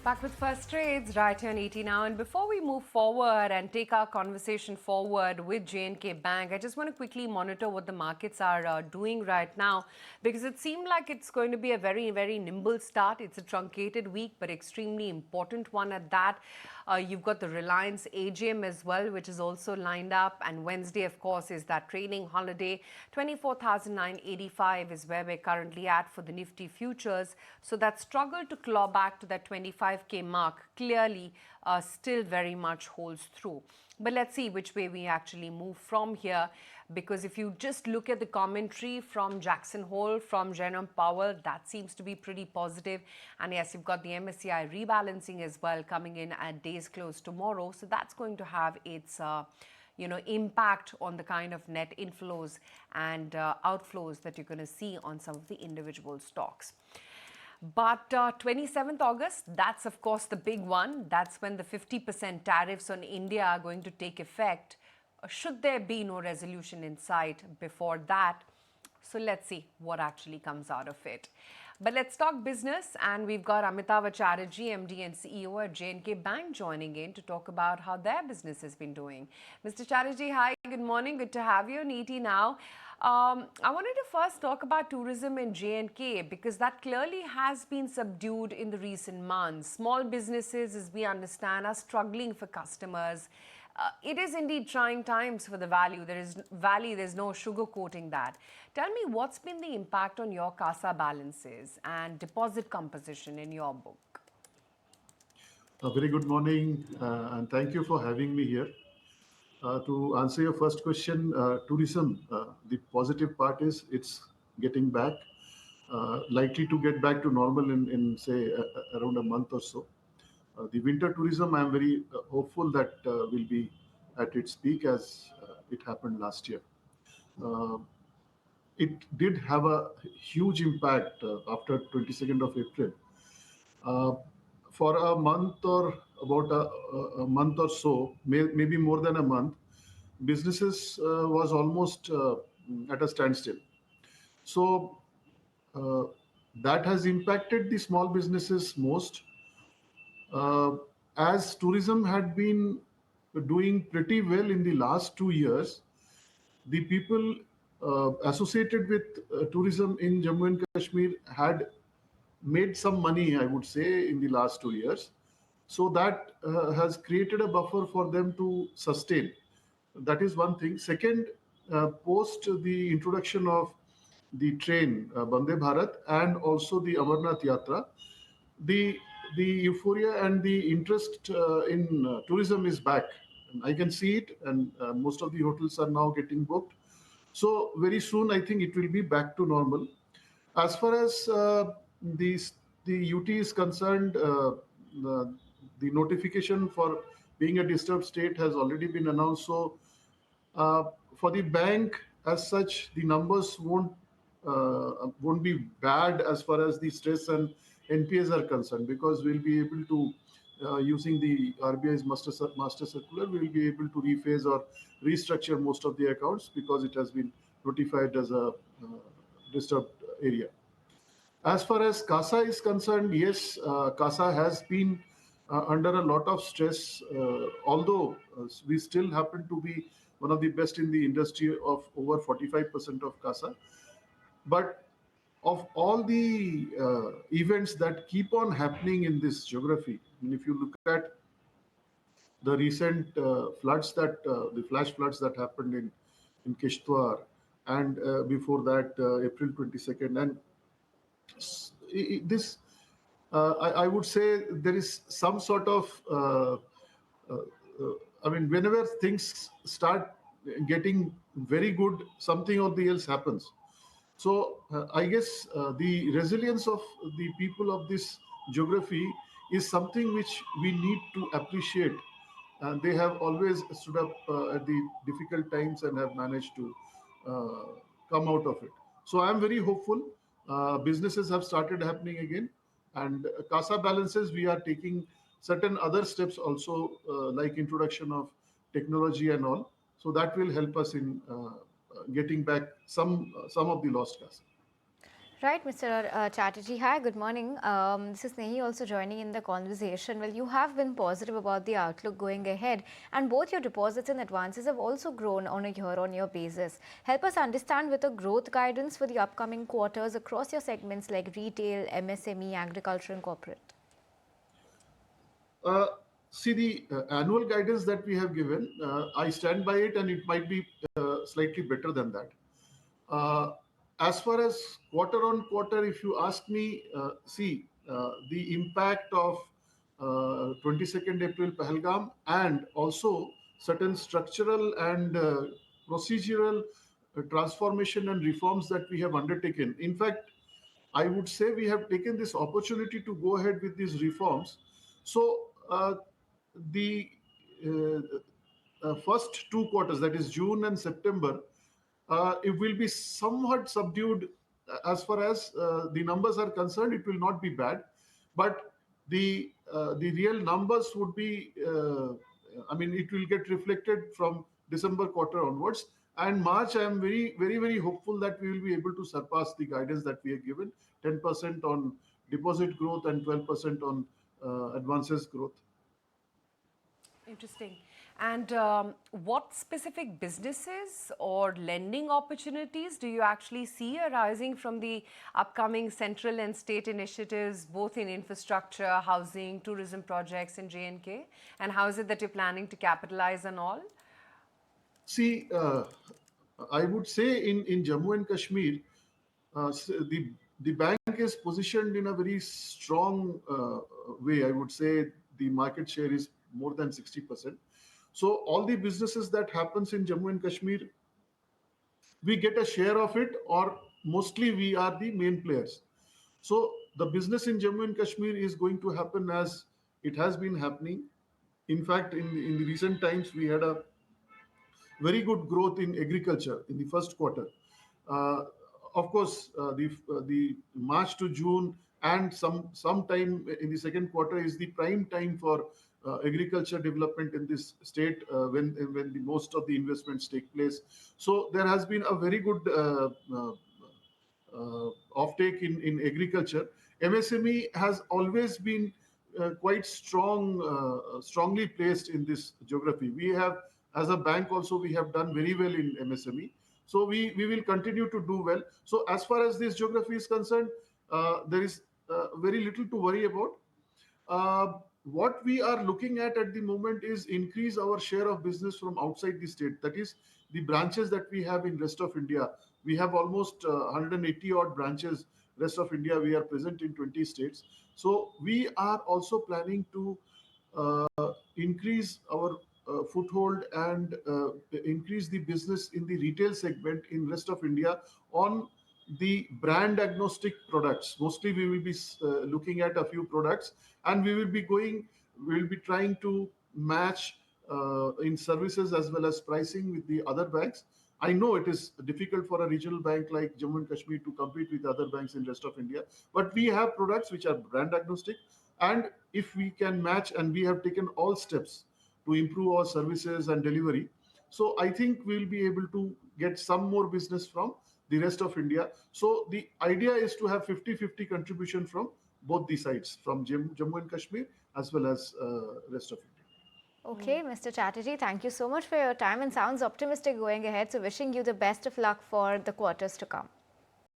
Back with First Trades right here on 80 now. And before we move forward and take our conversation forward with J&K Bank, I just want to quickly monitor what the markets are doing right now, because it seemed like it's going to be a very, very nimble start. It's a truncated week, but extremely important one at that. You've got the Reliance AGM as well, which is also lined up. And Wednesday, of course, is that trading holiday. 24,985 is where we're currently at for the Nifty futures. So that struggle to claw back to that 25K mark clearly still very much holds through. But let's see which way we actually move from here, because if you just look at the commentary from Jackson Hole, from Jerome Powell, that seems to be pretty positive. And yes, you've got the MSCI rebalancing as well coming in at day's close tomorrow. So that's going to have its impact on the kind of net inflows and outflows that you're going to see on some of the individual stocks. But 27th August, that's of course the big one. That's when the 50% tariffs on India are going to take effect. Should there be no resolution in sight before that? So let's see what actually comes out of it. But let's talk business, and we've got Amitava Chatterjee, MD and CEO at J&K Bank, joining in to talk about how their business has been doing. Mr. Chatterjee, hi, good morning, good to have you on ET now. I wanted to first talk about tourism in J&K, because that clearly has been subdued in the recent months. Small businesses, as we understand, are struggling for customers. It is indeed trying times for the value. There's no sugarcoating that. Tell me, what's been the impact on your CASA balances and deposit composition in your book? A very good morning, and thank you for having me here. To answer your first question, tourism, the positive part is it's getting back, likely to get back to normal in say, around a month or so. The winter tourism, I'm very hopeful that will be at its peak as it happened last year. Uh, it did have a huge impact after 22nd of April. Uh, for a month or about a month or so, maybe more than a month, businesses was almost at a standstill. So uh, that has impacted the small businesses most. Uh, as tourism had been doing pretty well in the last 2 years, the people associated with tourism in Jammu and Kashmir had made some money, I would say, in the last 2 years. So that has created a buffer for them to sustain. That is one thing. Second, post the introduction of the train, Bande Bharat, and also the Amarnath Yatra, the the euphoria and the interest in tourism is back. I can see it, and most of the hotels are now getting booked. So very soon, I think it will be back to normal. As far as the the UT is concerned, the, the notification for being a disturbed state has already been announced. So uh, for the bank as such, the numbers won't be bad as far as the stress and NPAs are concerned, because we'll be able to using the RBI's master circular, we will be able to rephase or restructure most of the accounts because it has been notified as a disturbed area. As far as CASA is concerned, yes, CASA has been under a lot of stress, although we still happen to be one of the best in the industry of over 45% of CASA. But of all the events that keep on happening in this geography, I mean, if you look at the recent the flash floods that happened in Kishtwar, and before that, April 22nd, and this I would say there is some sort of I mean, whenever things start getting very good, something or the else happens. So I guess the resilience of the people of this geography is something which we need to appreciate. And they have always stood up at the difficult times and have managed to uh, come out of it. So I am very hopeful. Businesses have started happening again, and CASA balances, we are taking certain other steps also, like introduction of technology and all. So that will help us in getting back some of the lost CASA. Right, Mr. Chatterjee. Hi, good morning. This is Nehi also joining in the conversation. Well, you have been positive about the outlook going ahead, and both your deposits and advances have also grown on a year-on-year basis. Help us understand with a growth guidance for the upcoming quarters across your segments like retail, MSME, agriculture, and corporate. Uh, See, the annual guidance that we have given, I stand by it, and it might be slightly better than that. Uh, as far as quarter on quarter, if you ask me, the impact of 22nd April Pahalgam and also certain structural and procedural transformation and reforms that we have undertaken. In fact, I would say we have taken this opportunity to go ahead with these reforms. So the uh, first two quarters, that is June and September, it will be somewhat subdued as far as the numbers are concerned. It will not be bad, but the real numbers would be. I mean, it will get reflected from December quarter onwards. And March, I am very hopeful that we will be able to surpass the guidance that we have given: 10% on deposit growth and 12% on advances growth. Interesting. And what specific businesses or lending opportunities do you actually see arising from the upcoming central and state initiatives, both in infrastructure, housing, tourism projects in J&K? And how is it that you're planning to capitalize on all? See, I would say in Jammu and Kashmir, the bank is positioned in a very strong way. I would say the market share is more than 60%. So all the businesses that happens in Jammu and Kashmir, we get a share of it, or mostly we are the main players. So the business in Jammu and Kashmir is going to happen as it has been happening. In fact, in the recent times, we had a very good growth in agriculture in the first quarter. Uh, of course, the March to June and some time in the second quarter is the prime time for agriculture development in this state, when the most of the investments take place. So there has been a very good offtake in agriculture. MSME has always been quite strongly placed in this geography. We have, as a bank, also we have done very well in MSME. So we will continue to do well. So as far as this geography is concerned, there is very little to worry about. Uh, what we are looking at the moment is increase our share of business from outside the state. That is the branches that we have in rest of India. We have almost 180 odd branches rest of India. We are present in 20 states. So we are also planning to increase our foothold and increase the business in the retail segment in rest of India on the brand agnostic products. Mostly we will be looking at a few products, and we will be trying to match in services as well as pricing with the other banks. I know it is difficult for a regional bank like Jammu and Kashmir to compete with other banks in rest of India, but we have products which are brand agnostic, and if we can match, and we have taken all steps to improve our services and delivery. So I think we'll be able to get some more business from the rest of India. So the idea is to have 50-50 contribution from both the sides, from Jammu and Kashmir as well as rest of India. Okay, Mr. Chatterjee, thank you so much for your time and sounds optimistic going ahead. So, wishing you the best of luck for the quarters to come.